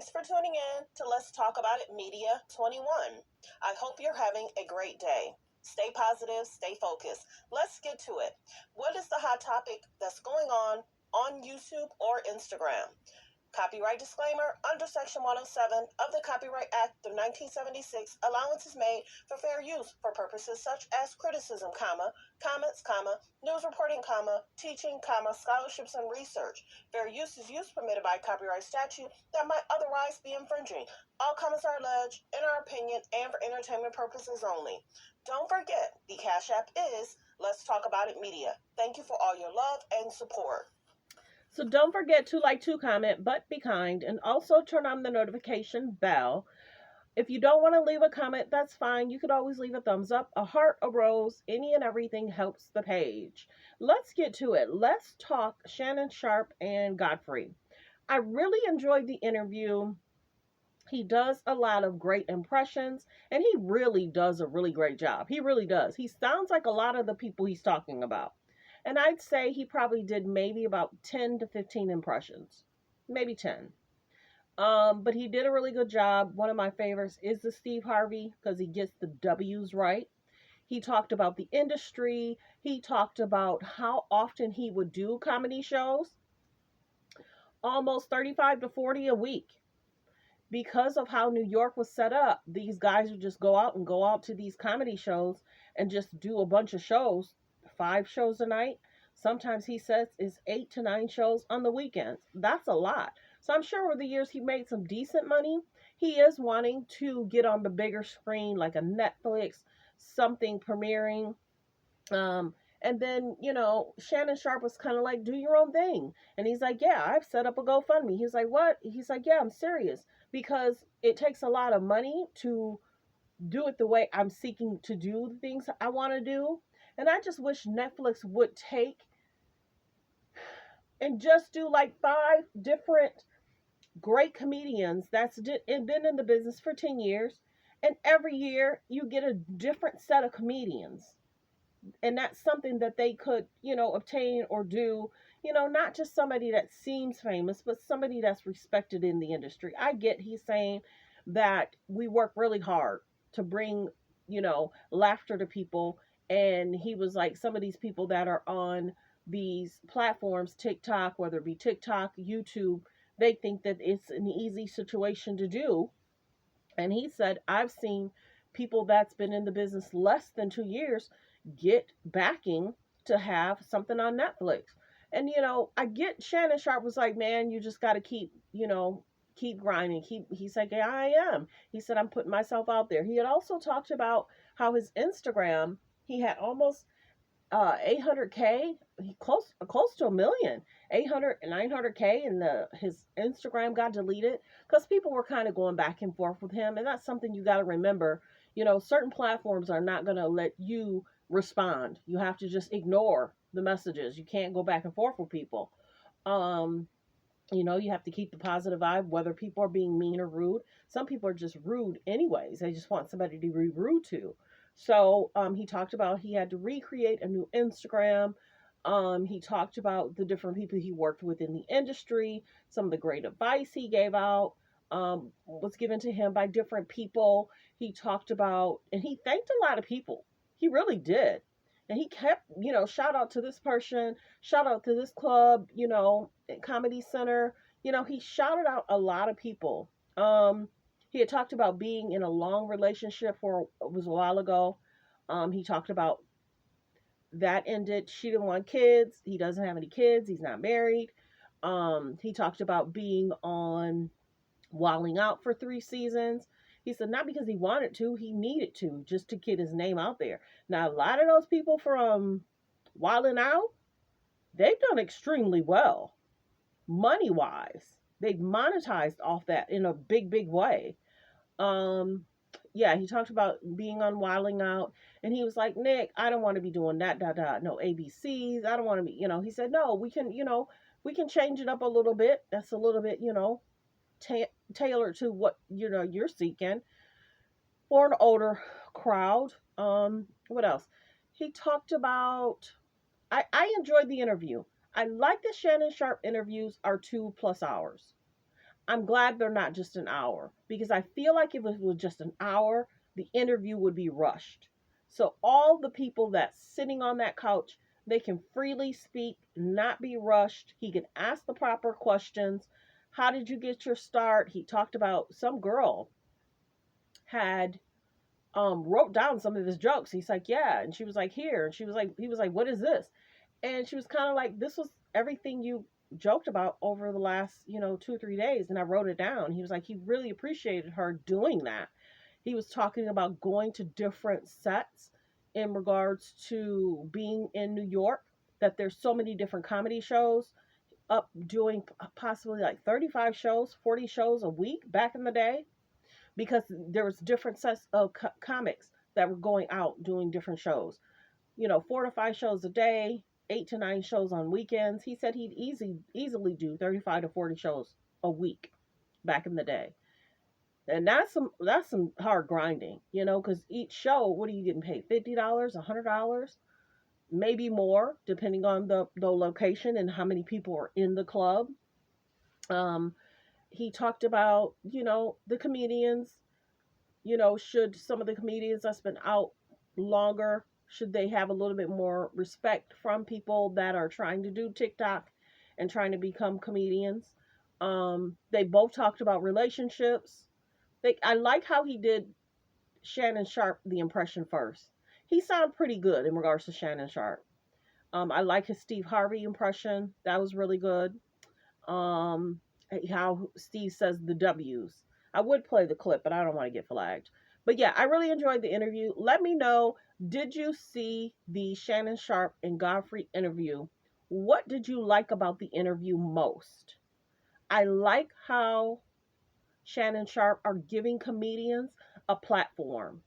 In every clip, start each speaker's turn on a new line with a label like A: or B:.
A: Thanks for tuning in to Let's Talk About It Media 21. I hope you're having a great day. Stay positive, stay focused. Let's get to it. What is the hot topic that's going on YouTube or Instagram? Copyright disclaimer. Under Section 107 of the Copyright Act of 1976, allowance is made for fair use for purposes such as criticism, comments, news reporting, teaching, scholarships, and research. Fair use is use permitted by copyright statute that might otherwise be infringing. All comments are alleged, in our opinion, and for entertainment purposes only. Don't forget, the Cash App is Let's Talk About It Media. Thank you for all your love and support.
B: So don't forget to like, to comment, but be kind, and also turn on the notification bell. If you don't want to leave a comment, that's fine. You could always leave a thumbs up, a heart, a rose, any and everything helps the page. Let's get to it. Let's talk Shannon Sharpe and Godfrey. I really enjoyed the interview. He does a lot of great impressions, and he really does a really great job. He really does. He sounds like a lot of the people he's talking about. And I'd say he probably did maybe about 10 to 15 impressions, maybe 10. But he did a really good job. One of my favorites is the Steve Harvey because he gets the W's right. He talked about the industry. He talked about how often he would do comedy shows, almost 35 to 40 a week. Because of how New York was set up, these guys would just go out to these comedy shows and just do a bunch of shows, 5 shows a night. Sometimes he says is 8 to 9 shows on the weekends. That's a lot. So I'm sure over the years he made some decent money. He is wanting to get on the bigger screen, like a Netflix, something premiering. And then, Shannon Sharpe was kind of like, do your own thing. And he's like, yeah, I've set up a GoFundMe. He's like, what? He's like, yeah, I'm serious. Because it takes a lot of money to do it the way I'm seeking to do the things I want to do. And I just wish Netflix would take and just do like 5 different great comedians that's been in the business for 10 years. And every year you get a different set of comedians. And that's something that they could, obtain or do, not just somebody that seems famous, but somebody that's respected in the industry. I get he's saying that we work really hard to bring, laughter to people. And he was like, some of these people that are on these platforms, TikTok, whether it be TikTok, YouTube, they think that it's an easy situation to do. And he said, I've seen people that's been in the business less than 2 years get backing to have something on Netflix. And I get Shannon Sharpe was like, man, you just got to keep grinding. He's like, yeah, I am. He said, I'm putting myself out there. He had also talked about how his Instagram, he had almost 800K, close to 1 million, 800 900K, and his Instagram got deleted because people were kind of going back and forth with him. And that's something you got to remember. Certain platforms are not going to let you respond. You have to just ignore the messages. You can't go back and forth with people. You have to keep the positive vibe, whether people are being mean or rude. Some people are just rude anyways. They just want somebody to be rude to. So he talked about he had to recreate a new Instagram. He talked about the different people he worked with in the industry, some of the great advice he gave out was given to him by different people. He talked about, and he thanked a lot of people. He really did. And he kept, shout out to this person, shout out to this club, Comedy Center. He shouted out a lot of people. He had talked about being in a long relationship it was a while ago. He talked about that ended. She didn't want kids. He doesn't have any kids. He's not married. He talked about being on Wilding Out for 3 seasons. He said not because he wanted to, he needed to, just to get his name out there. Now, a lot of those people from Wilding Out, they've done extremely well, money-wise. They've monetized off that in a big, big way. He talked about being on Wilding Out, and he was like, Nick, I don't want to be doing that, no ABCs. I don't want to be, he said, no, we can change it up a little bit. That's a little bit, tailored to what you're seeking for an older crowd. What else? He talked about, I enjoyed the interview. I like the Shannon Sharpe interviews are 2+ hours. I'm glad they're not just an hour, because I feel like if it was just an hour, the interview would be rushed. So all the people that's sitting on that couch, they can freely speak, not be rushed. He can ask the proper questions. How did you get your start? He talked about some girl had wrote down some of his jokes. He's like, yeah, and she was like, here, and she was like, he was like, what is this? And she was kind of like, this was everything you joked about over the last 2 or 3 days, and I wrote it down. He was like, he really appreciated her doing that. He was talking about going to different sets in regards to being in New York, that there's so many different comedy shows, up doing possibly like 35 shows, 40 shows a week back in the day, because there was different sets of comics that were going out doing different shows. 4 to 5 shows a day, 8 to 9 shows on weekends. He said he'd easily do 35 to 40 shows a week back in the day. And that's some hard grinding, because each show, what are you getting paid? $50, $100, maybe more, depending on the location and how many people are in the club. Um, he talked about, the comedians. Should some of the comedians that's been out longer, should they have a little bit more respect from people that are trying to do TikTok and trying to become comedians? They both talked about relationships. I like how he did Shannon Sharpe the impression first. He sounded pretty good in regards to Shannon Sharpe. I like his Steve Harvey impression. That was really good. Um, how Steve says the W's. I would play the clip, but I don't want to get flagged. But yeah, I really enjoyed the interview. Let me know, did you see the Shannon Sharpe and Godfrey interview? What did you like about the interview most? I like how Shannon Sharpe are giving comedians a platform.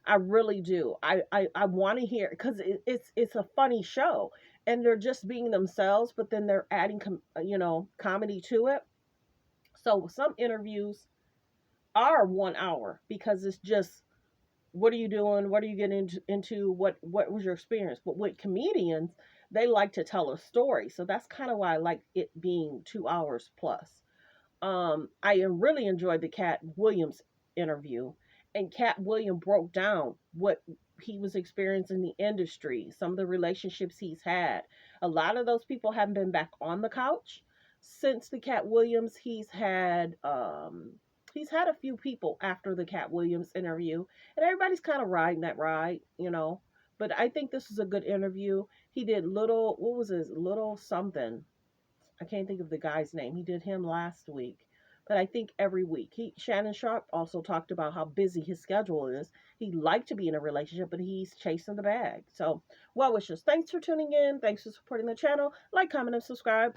B: I really do. I want to hear, because it's a funny show, and they're just being themselves, but then they're adding comedy to it. So some interviews are 1 hour because it's just, what are you doing? What are you getting into? What was your experience? But with comedians, they like to tell a story, so that's kind of why I like it being 2 hours plus. I really enjoyed the Cat Williams interview, and Cat Williams broke down what he was experiencing in the industry, some of the relationships he's had. A lot of those people haven't been back on the couch since the Cat Williams. He's had a few people after the Cat Williams interview, and everybody's kind of riding that ride. But I think this is a good interview. He did little, what was his little something? I can't think of the guy's name. He did him last week. But I think every week. Shannon Sharpe also talked about how busy his schedule is. He'd like to be in a relationship, but he's chasing the bag. So, well wishes. Thanks for tuning in. Thanks for supporting the channel. Like, comment, and subscribe.